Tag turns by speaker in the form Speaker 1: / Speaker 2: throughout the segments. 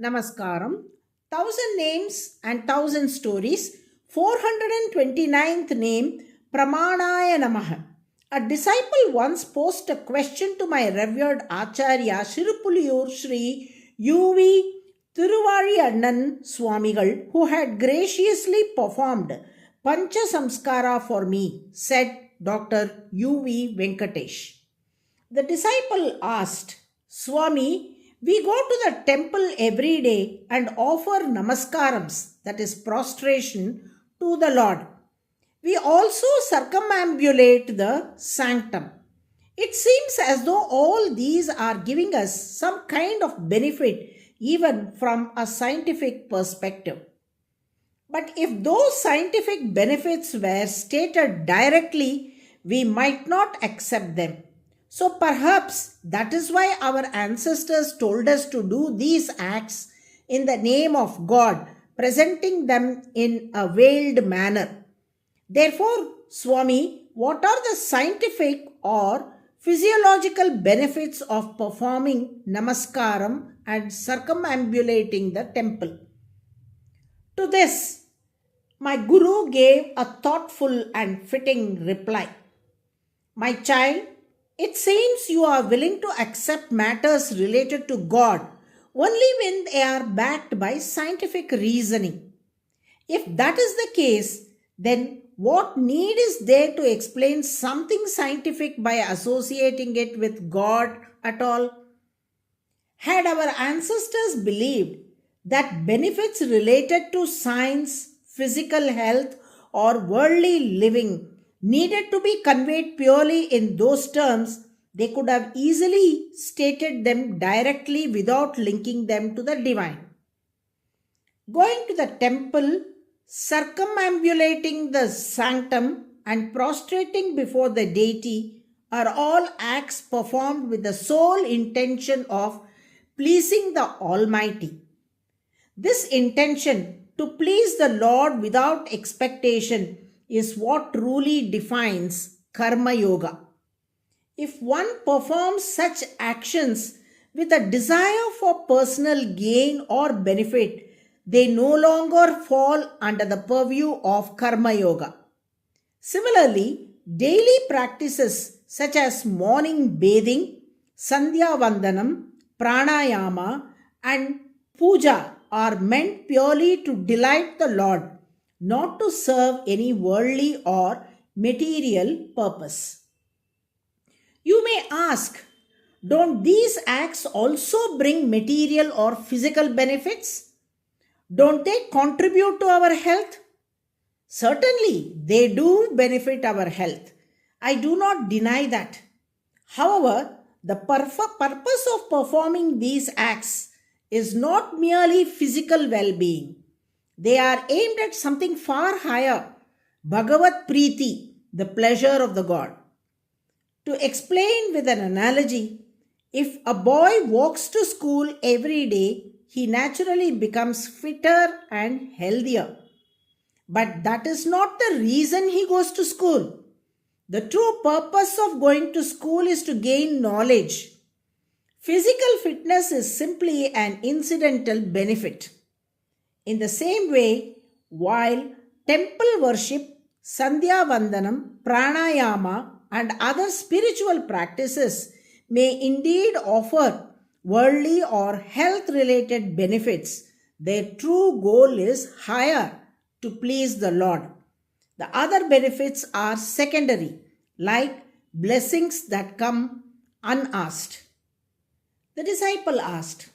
Speaker 1: Namaskaram. Thousand names and thousand stories. 429th name PRAMAANAAYA NAMAH. A disciple once posed a question to my revered Acharya Shirupuliyur Sri U.V. Thiruvari Annan Swamigal, who had graciously performed Pancha Samskara for me, said Dr. U.V. Venkatesh. The disciple asked, Swami, we go to the temple every day and offer namaskarams, that is prostration, to the Lord. We also circumambulate the sanctum. It seems as though all these are giving us some kind of benefit even from a scientific perspective. But if those scientific benefits were stated directly, we might not accept them. So perhaps that is why our ancestors told us to do these acts in the name of God, presenting them in a veiled manner. Therefore, Swami, what are the scientific or physiological benefits of performing namaskaram and circumambulating the temple? To this, my guru gave a thoughtful and fitting reply. My child, it seems you are willing to accept matters related to God only when they are backed by scientific reasoning. If that is the case, then what need is there to explain something scientific by associating it with God at all? Had our ancestors believed that benefits related to science, physical health, or worldly living needed to be conveyed purely in those terms, they could have easily stated them directly without linking them to the divine. Going to the temple, circumambulating the sanctum, and prostrating before the deity are all acts performed with the sole intention of pleasing the Almighty. This intention to please the Lord without expectation is what truly defines Karma Yoga. If one performs such actions with a desire for personal gain or benefit, they no longer fall under the purview of Karma Yoga. Similarly, daily practices such as morning bathing, Sandhya Vandanam, Pranayama, and Puja are meant purely to delight the Lord, not to serve any worldly or material purpose. You may ask, don't these acts also bring material or physical benefits? Don't they contribute to our health? Certainly, they do benefit our health. I do not deny that. However, the purpose of performing these acts is not merely physical well-being. They are aimed at something far higher, Bhagavat Preeti, the pleasure of the God. To explain with an analogy, if a boy walks to school every day, he naturally becomes fitter and healthier. But that is not the reason he goes to school. The true purpose of going to school is to gain knowledge. Physical fitness is simply an incidental benefit. In the same way, while temple worship, Sandhya Vandanam, Pranayama, and other spiritual practices may indeed offer worldly or health related benefits, their true goal is higher, to please the Lord. The other benefits are secondary, like blessings that come unasked. The disciple asked,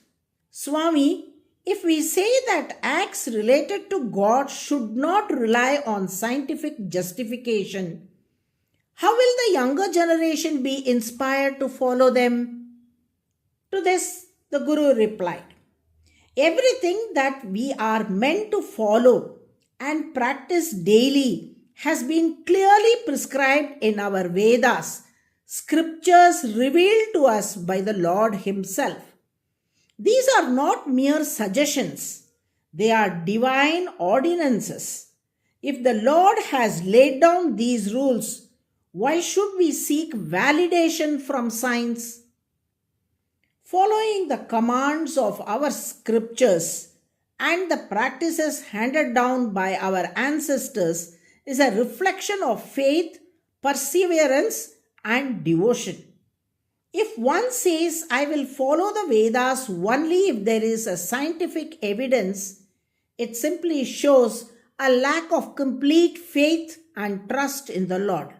Speaker 1: Swami, if we say that acts related to God should not rely on scientific justification, how will the younger generation be inspired to follow them? To this, the Guru replied, everything that we are meant to follow and practice daily has been clearly prescribed in our Vedas, scriptures revealed to us by the Lord Himself. These are not mere suggestions, they are divine ordinances. If the Lord has laid down these rules, why should we seek validation from science? Following the commands of our scriptures and the practices handed down by our ancestors is a reflection of faith, perseverance, and devotion. If one says, I will follow the Vedas only if there is a scientific evidence, it simply shows a lack of complete faith and trust in the Lord.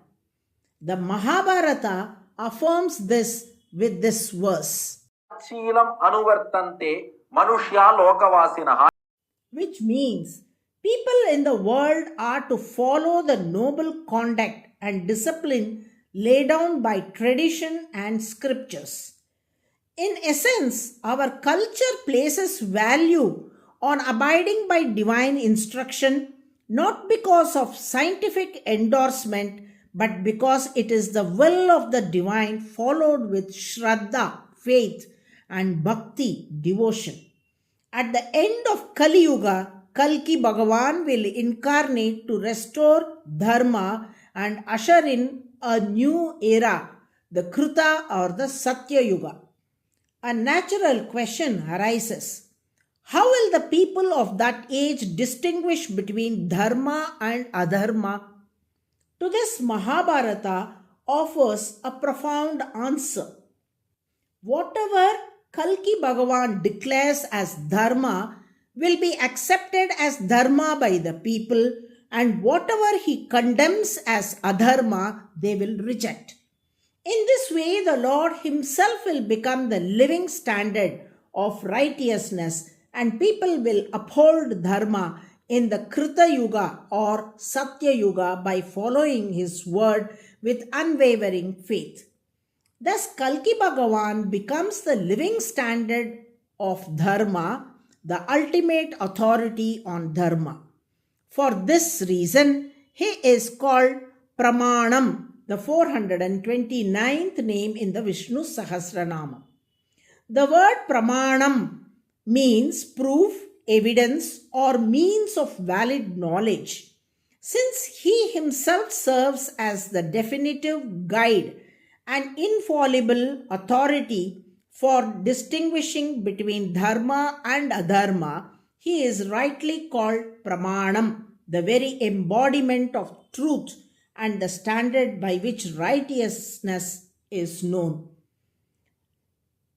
Speaker 1: The Mahabharata affirms this with this verse, which means people in the world are to follow the noble conduct and discipline laid down by tradition and scriptures. In essence, our culture places value on abiding by divine instruction, not because of scientific endorsement, but because it is the will of the divine followed with Shraddha, faith, and Bhakti, devotion. At the end of Kali Yuga, Kalki Bhagavan will incarnate to restore Dharma and usher in a new era, the Kruta or the Satya Yuga. A natural question arises. How will the people of that age distinguish between Dharma and Adharma? To this, Mahabharata offers a profound answer. Whatever Kalki Bhagavan declares as Dharma will be accepted as Dharma by the people, and whatever he condemns as Adharma, they will reject. In this way, the Lord himself will become the living standard of righteousness, and people will uphold Dharma in the Krita Yuga or Satya Yuga by following his word with unwavering faith. Thus, Kalki Bhagavan becomes the living standard of Dharma, the ultimate authority on Dharma. For this reason, he is called Pramanam, the 429th name in the Vishnu Sahasranama. The word Pramanam means proof, evidence, or means of valid knowledge. Since he himself serves as the definitive guide and infallible authority for distinguishing between Dharma and Adharma, he is rightly called Pramanam, the very embodiment of truth and the standard by which righteousness is known.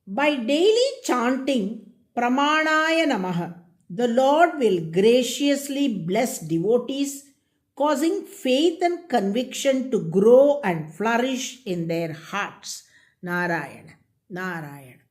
Speaker 1: By daily chanting PRAMAANAAYA NAMAH, the Lord will graciously bless devotees, causing faith and conviction to grow and flourish in their hearts. Narayana, Narayana.